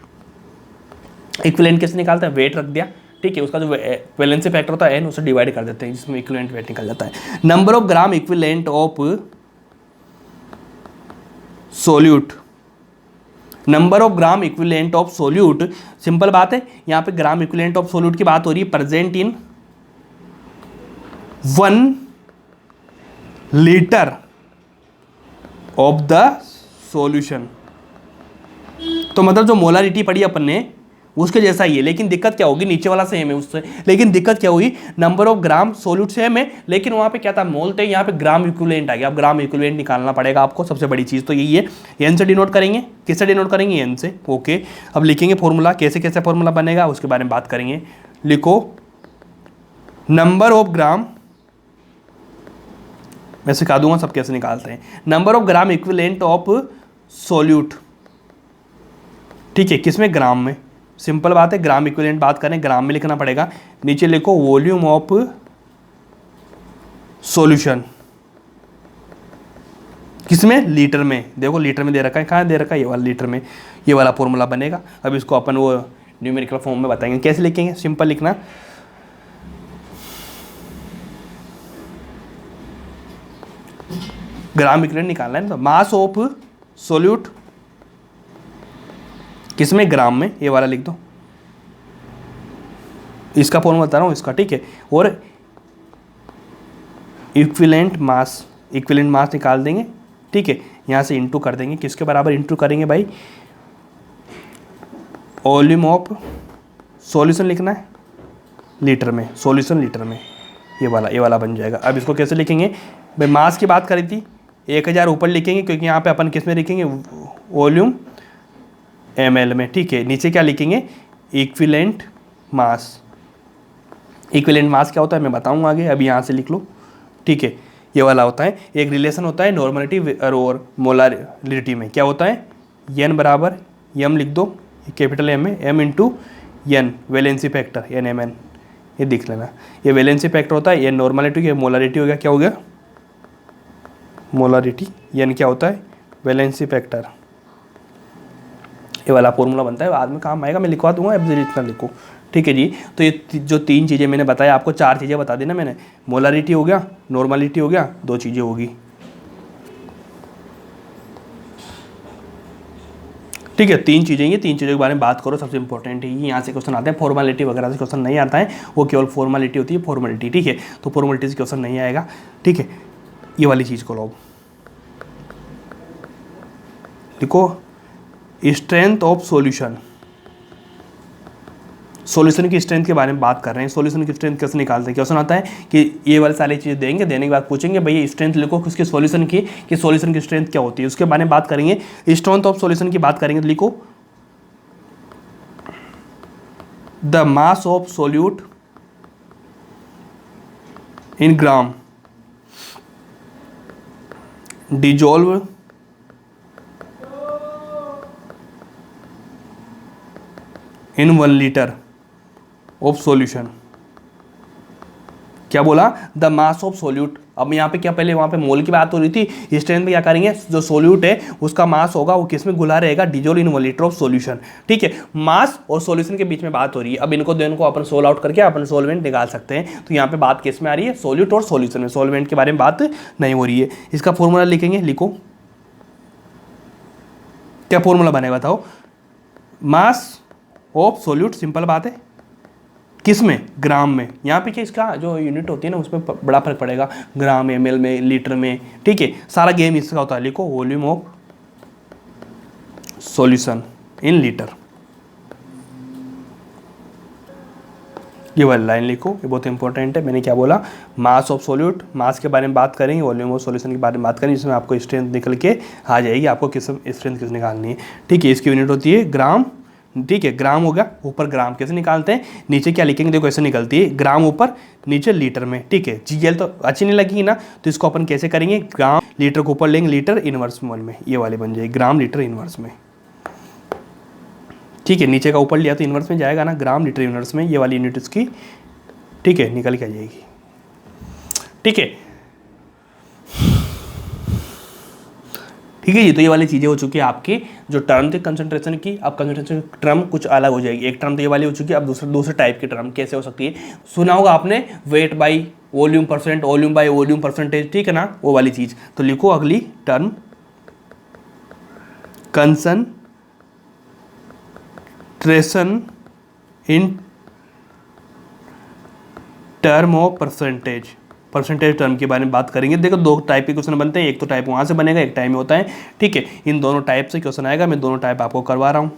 इक्विलेंट कैसे निकालता है, वेट रख दिया, ठीक है, उसका जो वैलेंसी फैक्टर होता है n, उसे डिवाइड कर देते हैं, जिसमें इक्विवेलेंट वेट निकल जाता है। Number of gram equivalent of solute, number of gram equivalent of solute, simple बात है, यहाँ पे ग्राम इक्विवेलेंट ऑफ सोल्यूट की बात हो रही है, present in 1 litre of the solution. तो मतलब जो मोलारिटी पढ़ी अपन ने उसके जैसा ही है, लेकिन दिक्कत क्या होगी, नीचे वाला सेम है उससे, लेकिन दिक्कत क्या हुई, number of gram solute same है, लेकिन वहां पे क्या था, मोल थे, यहाँ पे ग्राम इक्विवेलेंट आ गया। अब ग्राम इक्विवेलेंट निकालना पड़ेगा आपको, सबसे बड़ी चीज तो यही है। एन से डिनोट करेंगे, किससे डिनोट करेंगे, एन से, ओके। अब लिखेंगे फॉर्मूला, कैसे कैसे फॉर्मूला बनेगा उसके बारे में बात करेंगे। लिखो नंबर ऑफ ग्राम, मैं सिखा दूंगा सब कैसे निकालते हैं, number of gram equivalent of solute, ठीक है, किसमें, ग्राम में, सिंपल बात है। ग्राम इक्विवेलेंट बात करें, ग्राम में लिखना पड़ेगा। नीचे लिखो वॉल्यूम ऑफ सॉल्यूशन, किसमें, लीटर में, देखो लीटर में दे रखा है, कहाँ दे रखा है, ये वाला लीटर में, ये वाला फॉर्मूला बनेगा। अब इसको अपन वो न्यूमेरिकल फॉर्म में बताएंगे कैसे लिखेंगे, सिंपल लिखना, ग्राम इक्विवेलेंट निकालना है, तो मास ऑफ सोल्यूट किसमें, ग्राम में, ये वाला लिख दो, इसका फॉर्मूला बता रहा हूँ इसका, ठीक है। और इक्विवेलेंट मास, इक्विवेलेंट मास निकाल देंगे, ठीक है, यहाँ से इंटू कर देंगे, किसके बराबर इंटू करेंगे भाई, वॉल्यूम ऑफ सॉल्यूशन लिखना है लीटर में, सॉल्यूशन लीटर में, ये वाला बन जाएगा। अब इसको कैसे लिखेंगे भाई, मास की बात करी थी, 1000 ऊपर लिखेंगे क्योंकि यहाँ पे अपन किस में लिखेंगे, वॉल्यूम ml में, ठीक है। नीचे क्या लिखेंगे, इक्विवेलेंट मास। इक्विवेलेंट मास क्या होता है मैं बताऊंगा आगे, अभी यहाँ से लिख लो, ठीक है। ये वाला होता है, एक रिलेशन होता है नॉर्मलिटी और मोलारिटी में, क्या होता है, n बराबर m लिख दो, कैपिटल M है, m into N valency factor NMN, ये देख लेना, ये वैलेंसी फैक्टर होता है, n नॉर्मलिटी है, मोलारिटी हो गया, क्या हो गया, मोलारिटी, n क्या होता है, वैलेंसी फैक्टर। ये वाला फॉर्मूला बनता है, बाद में काम आएगा, मैं लिखवा दूंगा, अब इतना लिखो, ठीक है जी। तो ये जो 3 चीज़ें मैंने बताया आपको, 4 चीज़ें बता दी ना मैंने, मोलारिटी हो गया, नॉर्मलिटी हो गया, 2 चीज़ें होगी, ठीक है। 3 चीज़ें, ये 3 चीज़ों के बारे में बात करो, सबसे इंपॉर्टेंट है ये। यहाँ से क्वेश्चन आते हैं, फॉर्मेलिटी वगैरह से क्वेश्चन नहीं आता है, वो केवल फॉर्मेलिटी होती है, फॉर्मेलिटी, ठीक है। तो फॉर्मेलिटी से क्वेश्चन नहीं आएगा, ठीक है। ये वाली चीज़ को लो, देखो, स्ट्रेंथ ऑफ सॉल्यूशन, सॉल्यूशन की स्ट्रेंथ के बारे में बात कर रहे हैं। सॉल्यूशन की स्ट्रेंथ कैसे निकालते हैं, क्वेश्चन आता है कि ये वाली सारी चीज़ें देंगे, देने के बाद पूछेंगे भैया स्ट्रेंथ लिखो उसके सॉल्यूशन की, कि सॉल्यूशन की स्ट्रेंथ क्या होती है, उसके बारे में बात करेंगे। स्ट्रेंथ ऑफ सॉल्यूशन की बात करेंगे तो लिखो, the mass of solute in gram dissolve in 1 litre of solution. क्या बोला, द मास ऑफ सोल्यूट। अब यहाँ पे क्या, पहले वहाँ पे मोल की बात हो रही थी, स्ट्रेंथ में क्या करेंगे, जो सोल्यूट है उसका मास होगा, वो किस में घुला रहेगा, dissolve in 1 litre of solution, ठीक है। मास और सॉल्यूशन के बीच में बात हो रही है। अब इनको दोनों को अपन सोल्व आउट करके अपन सोलवेंट निकाल सकते हैं। तो यहाँ पे बात किस में आ रही है, सोल्यूट और सॉल्यूशन में, सोलवेंट के बारे में बात नहीं हो रही है। इसका फॉर्मूला लिखेंगे, लिखो, क्या फॉर्मूला बनेगा बताओ, मास ऑफ सोल्यूट, सिंपल बात है, किस में, ग्राम में। यहाँ पीछे इसका जो यूनिट होती है ना उसमें बड़ा फर्क पड़ेगा, ग्राम, ml में, लीटर में, ठीक है। सारा गेम इसका होता है। लिखो, volume of solution in litre, ये वाली लाइन लिखो, ये बहुत इंपॉर्टेंट है। मैंने क्या बोला, मास ऑफ सोल्यूट, मास के बारे में बात करेंगे, वॉल्यूम ऑफ सॉल्यूशन के बारे में बात करेंगे, जिसमें आपको स्ट्रेंथ निकल के आ जाएगी, आपको किस स्ट्रेंथ किस निकालनी है, ठीक है। इसकी यूनिट होती है ग्राम, ठीक है। ग्राम होगा, ऊपर ग्राम कैसे निकालते हैं, नीचे क्या लिखेंगे, देखो ऐसे निकलती है, ग्राम ऊपर, नीचे लीटर में, ठीक है। GL तो अच्छी नहीं लगेगी ना, तो इसको अपन कैसे करेंगे, ग्राम लीटर को ऊपर लेंगे, लीटर इनवर्स में, ये वाले बन जाएगी, ग्राम लीटर इनवर्स में, ठीक है। नीचे का ऊपर लिया तो इनवर्स में जाएगा ना, ग्राम लीटर इनवर्स में, ये वाली यूनिट इसकी, ठीक है, निकल के आ जाएगी, ठीक है, ठीक है जी। तो ये वाली चीज़ें हो चुकी है आपकी, जो टर्म थी कंसंट्रेशन की। अब कंसंट्रेशन की टर्म कुछ अलग हो जाएगी, एक टर्म तो ये वाली हो चुकी है, अब दूसरे टाइप की टर्म कैसे हो सकती है, सुना होगा आपने, weight by volume percent, volume by volume percentage, ठीक है ना, वो वाली चीज़। तो लिखो अगली term, concentration in term of percentage, percentage term के बारे में बात करेंगे। देखो 2 टाइप के क्वेश्चन बनते हैं, एक तो टाइप वहाँ से बनेगा, एक टाइप में होता है, ठीक है। इन दोनों टाइप से क्वेश्चन आएगा, मैं दोनों टाइप आपको करवा रहा हूँ,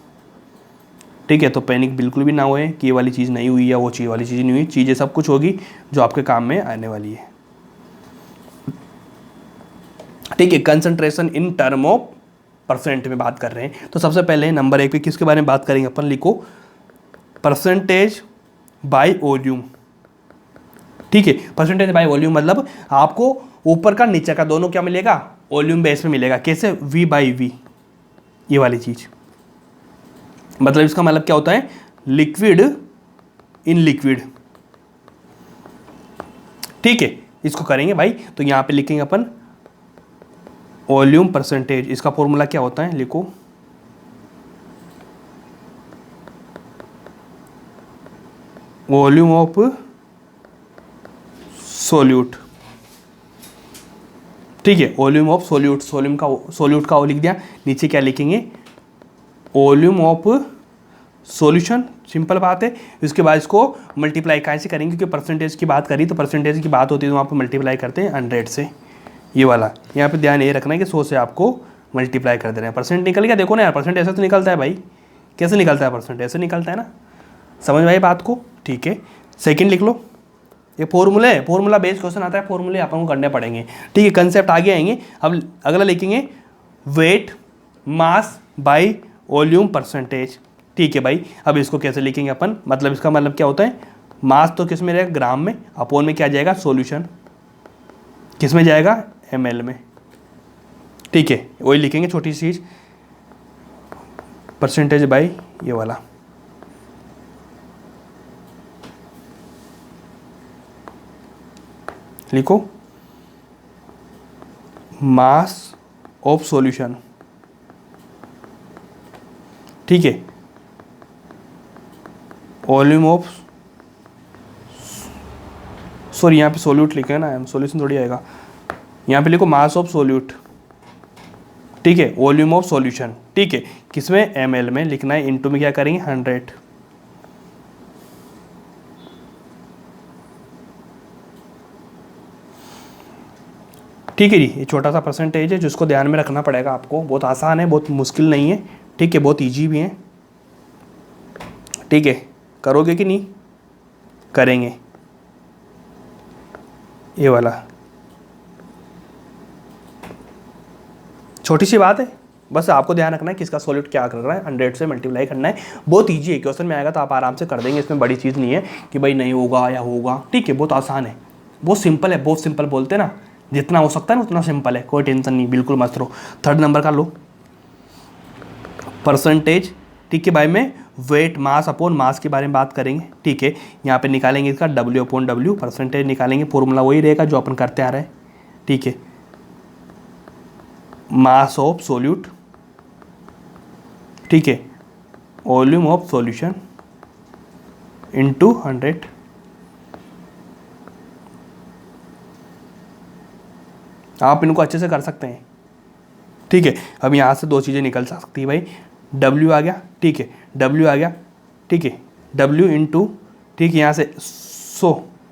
ठीक है। तो पैनिक बिल्कुल भी ना होए कि ये वाली चीज़ नहीं हुई या वो चीज़ वाली चीज़ नहीं हुई, चीज़ें सब कुछ होगी जो आपके काम में आने वाली है, ठीक है। Concentration in term of percent में बात कर रहे हैं। तो सबसे पहले नंबर 1 पे किसके बारे में बात करेंगे अपन, लिखो, परसेंटेज बाय वॉल्यूम, ठीक है। परसेंटेज बाय वॉल्यूम मतलब आपको ऊपर का नीचे का दोनों क्या मिलेगा, वॉल्यूम बेस में मिलेगा, कैसे, V/V, ये वाली चीज। मतलब इसका मतलब क्या होता है, लिक्विड इन लिक्विड, ठीक है। इसको करेंगे भाई, तो यहां पे लिखेंगे अपन वॉल्यूम परसेंटेज। इसका फॉर्मूला क्या होता है, लिखो, वॉल्यूम ऑफ सोल्यूट, ठीक है। वॉल्यूम ऑफ सोल्यूट, सोल्यूट का लिख दिया, नीचे क्या लिखेंगे, वॉल्यूम ऑफ सॉल्यूशन, सिंपल बात है। इसके बाद इसको मल्टीप्लाई कैसे करेंगे, क्योंकि परसेंटेज की बात करी तो परसेंटेज की बात होती है तो वहाँ पर मल्टीप्लाई करते हैं 100 से, ये वाला। यहाँ पे ध्यान ये रखना है कि 100 से आपको मल्टीप्लाई कर देना है। परसेंट निकल गया, देखो ना यार, परसेंट ऐसे तो निकलता है भाई, कैसे निकलता है परसेंट, ऐसे निकलता है ना, समझ में आई बात को, ठीक है। सेकंड लिख लो, ये फॉर्मूले है, फॉर्मूला बेस्ड क्वेश्चन आता है, फॉर्मूले अपन को करने पड़ेंगे, ठीक है। कंसेप्ट आगे आएंगे। अब अगला लिखेंगे weight mass by volume percentage, ठीक है भाई। अब इसको कैसे लिखेंगे अपन, मतलब इसका मतलब क्या होता है, मास तो किस में रहेगा, ग्राम में, अपोन में क्या जाएगा, सॉल्यूशन किस में जाएगा, ml में, ठीक है। वही लिखेंगे छोटी सी चीज, परसेंटेज बाय ये वाला, लिखो मास ऑफ सॉल्यूशन, ठीक है, वॉल्यूम ऑफ, सॉरी यहाँ पे सोल्यूट लिखे है ना, सॉल्यूशन थोड़ी आएगा, यहाँ पे लिखो मास ऑफ सोल्यूट, ठीक है, वॉल्यूम ऑफ सॉल्यूशन, ठीक है, किसमें, ml में लिखना है, इनटू में क्या करेंगे 100, ठीक है जी। ये छोटा सा परसेंटेज है जिसको ध्यान में रखना पड़ेगा आपको, बहुत आसान है, बहुत मुश्किल नहीं है, ठीक है, बहुत इजी भी है, ठीक है। करोगे कि नहीं, करेंगे ये वाला, छोटी सी बात है, बस आपको ध्यान रखना है किसका सॉल्यूट क्या कर रहा है, 100 से मल्टीप्लाई करना है, बहुत इजी है, क्वेश्चन में आएगा तो आप आराम से कर देंगे, इसमें बड़ी चीज़ नहीं है कि भाई नहीं होगा या होगा, ठीक है, बहुत आसान है, बहुत सिंपल है, बहुत सिंपल बोलते हैं ना, जितना हो सकता है ना उतना सिंपल है, कोई टेंशन नहीं, बिल्कुल मत रहो। थर्ड नंबर का लो, परसेंटेज, ठीक है भाई, में वेट मास अपॉन मास के बारे में बात करेंगे, ठीक है। यहाँ पे निकालेंगे इसका W अपॉन W, परसेंटेज निकालेंगे, फॉर्मूला वही रहेगा जो अपन करते आ रहे हैं, ठीक है, मास ऑफ सोल्यूट, ठीक है, वॉल्यूम ऑफ सॉल्यूशन इनटू 100, आप इनको अच्छे से कर सकते हैं, ठीक है। अब यहाँ से दो चीज़ें निकल सकती है भाई, W आ गया, ठीक है, W आ गया, ठीक है, W इंटू, ठीक है, यहाँ से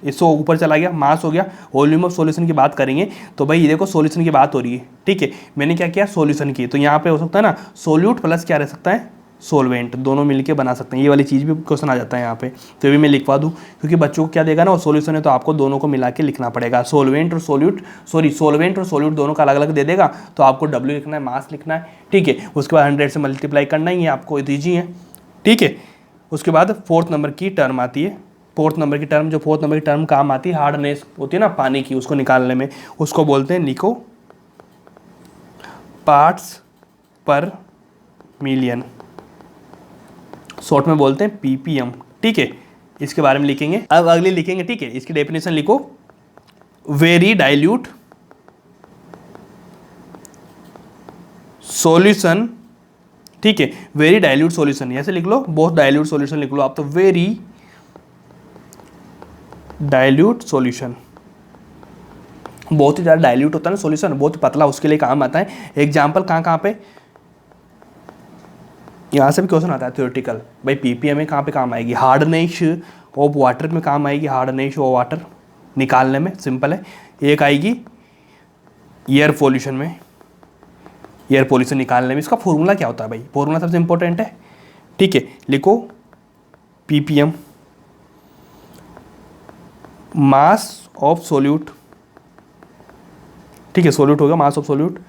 100 ऊपर चला गया, मास हो गया, वॉल्यूम ऑफ सॉल्यूशन की बात करेंगे तो भाई ये देखो सॉल्यूशन की बात हो रही है, ठीक है, मैंने क्या किया, सॉल्यूशन की, तो यहाँ पे हो सकता है ना सोल्यूट प्लस क्या रह सकता है, सोलवेंट, दोनों मिलके बना सकते हैं, ये वाली चीज़ भी क्वेश्चन आ जाता है यहाँ पे, तो ये भी मैं लिखवा दूँ, क्योंकि बच्चों को क्या देगा ना, वो सॉल्यूशन है तो आपको दोनों को मिला के लिखना पड़ेगा, सोलवेंट और सोल्यूट दोनों का अलग अलग दे देगा, तो आपको W लिखना है, मास लिखना है, ठीक है, उसके बाद 100 से मल्टीप्लाई करना ही है, आपको ईजी है, ठीक है। उसके बाद फोर्थ नंबर की टर्म आती है, फोर्थ नंबर की टर्म काम आती है, हार्डनेस होती है ना पानी की, उसको निकालने में, उसको बोलते हैं, लिखो पार्ट्स पर मिलियन, शॉर्ट में बोलते हैं ppm, ठीक है, इसके बारे में लिखेंगे। अब अगले लिखेंगे, ठीक है, इसकी डेफिनेशन लिखो, वेरी डाइल्यूट सॉल्यूशन, ठीक है, वेरी डाइल्यूट सॉल्यूशन, ऐसे लिख लो, बहुत डाइल्यूट सॉल्यूशन लिख लो आप, तो वेरी डाइल्यूट सॉल्यूशन, बहुत ही ज़्यादा डाइल्यूट होता है ना सॉल्यूशन, बहुत पतला, उसके लिए काम आता है। एग्जाम्पल कहाँ पे, यहाँ से भी क्वेश्चन आता है थ्योरेटिकल, भाई ppm में कहाँ पे काम आएगी, हार्डनेस ऑफ वाटर में काम आएगी, हार्डनेस ऑफ वाटर निकालने में, सिंपल है। एक आएगी एयर पोल्यूशन में, एयर पोल्यूशन निकालने में, इसका फॉर्मूला क्या होता है भाई, फॉर्मूला सबसे इंपॉर्टेंट है, ठीक है, लिखो ppm मास ऑफ सोल्यूट, ठीक है, सोल्यूट होगा mass of solute,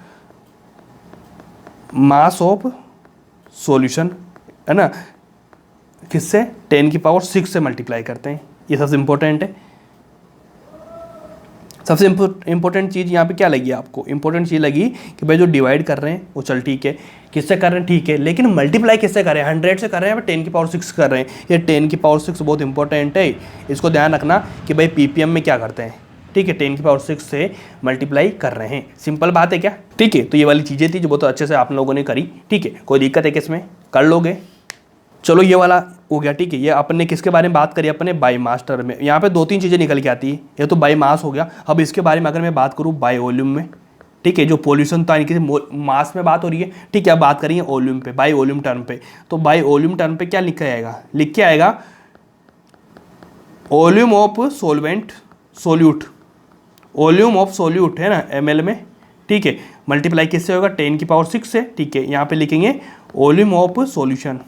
mass of solution है ना, किससे 10⁶ से मल्टीप्लाई करते हैं, ये सबसे इंपॉर्टेंट है। सबसे इंपॉर्टेंट चीज़ यहाँ पे क्या लगी आपको, इंपॉर्टेंट चीज़ लगी कि भाई जो डिवाइड कर रहे हैं वो चल ठीक है, किससे कर रहे हैं ठीक है, लेकिन मल्टीप्लाई किससे कर रहे हैं, 100 से कर रहे हैं या 10⁶ कर रहे हैं, ये 10⁶ बहुत इंपॉर्टेंट है, इसको ध्यान रखना कि भाई ppm में क्या करते हैं, ठीक है, 10⁶ से मल्टीप्लाई कर रहे हैं, सिंपल बात है क्या, ठीक है। तो ये वाली चीज़ें थी जो बहुत अच्छे से आप लोगों ने करी, ठीक है, कोई दिक्कत है कि इसमें कर लोगे, चलो ये वाला हो गया, ठीक है। ये अपन ने किसके बारे में बात करी, अपने बाई मास टर्म में, यहाँ पे 2-3 चीज़ें निकल के आती है, ये तो बाई मास हो गया। अब इसके बारे में अगर मैं बात करूँ बाई वॉल्यूम में, ठीक है, जो पोल्यूशन था यानी कि मास में बात हो रही है, ठीक है, अब बात करेंगे वॉल्यूम पे, बाई वॉल्यूम टर्म पे, तो बाई वॉल्यूम टर्म पे क्या लिखा जाएगा, लिख के आएगा volume of solvent solute, volume of solute है ना ml में, ठीक है, मल्टीप्लाई किससे होगा 10⁶ से, ठीक है, यहाँ पे लिखेंगे वॉल्यूम ऑफ सॉल्यूशन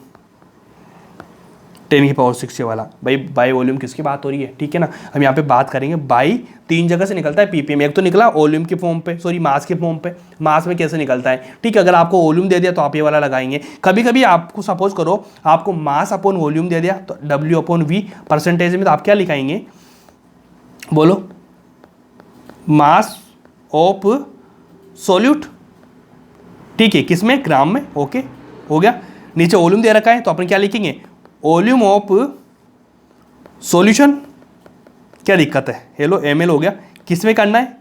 10 की पावर 6 वाला। भाई बाई वॉल्यूम किसकी बात हो रही है, ठीक है ना। हम यहाँ पे बात करेंगे बाई, 3 जगह से निकलता है पीपीएम। एक तो निकला वॉल्यूम के फॉर्म पे, सॉरी मास के फॉर्म पे, मास में कैसे निकलता है, ठीक है। अगर आपको वॉल्यूम दे दिया तो आप ये वाला लगाएंगे। कभी कभी आपको सपोज करो आपको मास अपॉन वॉल्यूम दे दिया तो W अपॉन V परसेंटेज में, तो आप क्या लिखाएंगे, बोलो, मास ऑफ सॉल्यूट, ठीक है, किसमें, ग्राम में, ओके हो गया। नीचे वॉल्यूम दे रखा है तो अपन क्या लिखेंगे, वॉल्यूम ऑफ सॉल्यूशन, क्या दिक्कत है, हेलो ml हो गया। किस में करना है,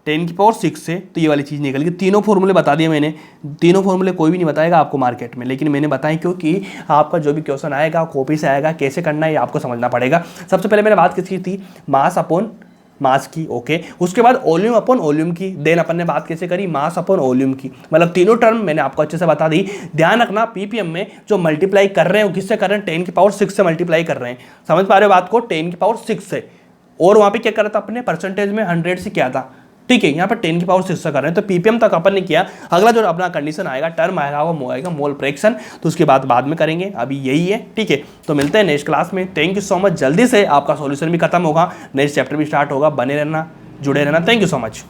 10 की पावर 6 से, तो ये वाली चीज़ निकल गई। तीनों फॉर्मूले बता दिए मैंने, तीनों फॉर्मूले कोई भी नहीं बताएगा आपको मार्केट में, लेकिन मैंने बताया क्योंकि आपका जो भी क्वेश्चन आएगा कॉपी से आएगा, कैसे करना है ये आपको समझना पड़ेगा। सबसे पहले मैंने बात किसकी थी, मास अपॉन मास की, ओके। उसके बाद वॉल्यूम अपॉन वॉल्यूम की, देन अपन ने बात कैसे करी, मास अपॉन वॉल्यूम की। मतलब तीनों टर्म मैंने आपको अच्छे से बता दी। ध्यान रखना पीपीएम में जो मल्टीप्लाई कर रहे हैं किससे कर रहे हैं, 10 की पावर 6 से मल्टीप्लाई कर रहे हैं। समझ पा रहे हो बात को, 10 की पावर 6 से। और वहां पे क्या करा था अपने, परसेंटेज में 100 से किया था, ठीक है। यहाँ पर 10 की पावर 6 से कर रहे हैं, तो पीपीएम तक अपन ने किया। अगला जो अपना कंडीशन आएगा, टर्म आएगा, वो आएगा मोल फ्रैक्शन, तो उसके बाद में करेंगे, अभी यही है, ठीक है। तो मिलते हैं नेक्स्ट क्लास में। Thank you so much. जल्दी से आपका सॉल्यूशन भी खत्म होगा, नेक्स्ट चैप्टर भी स्टार्ट होगा, बने रहना, जुड़े रहना। Thank you so much.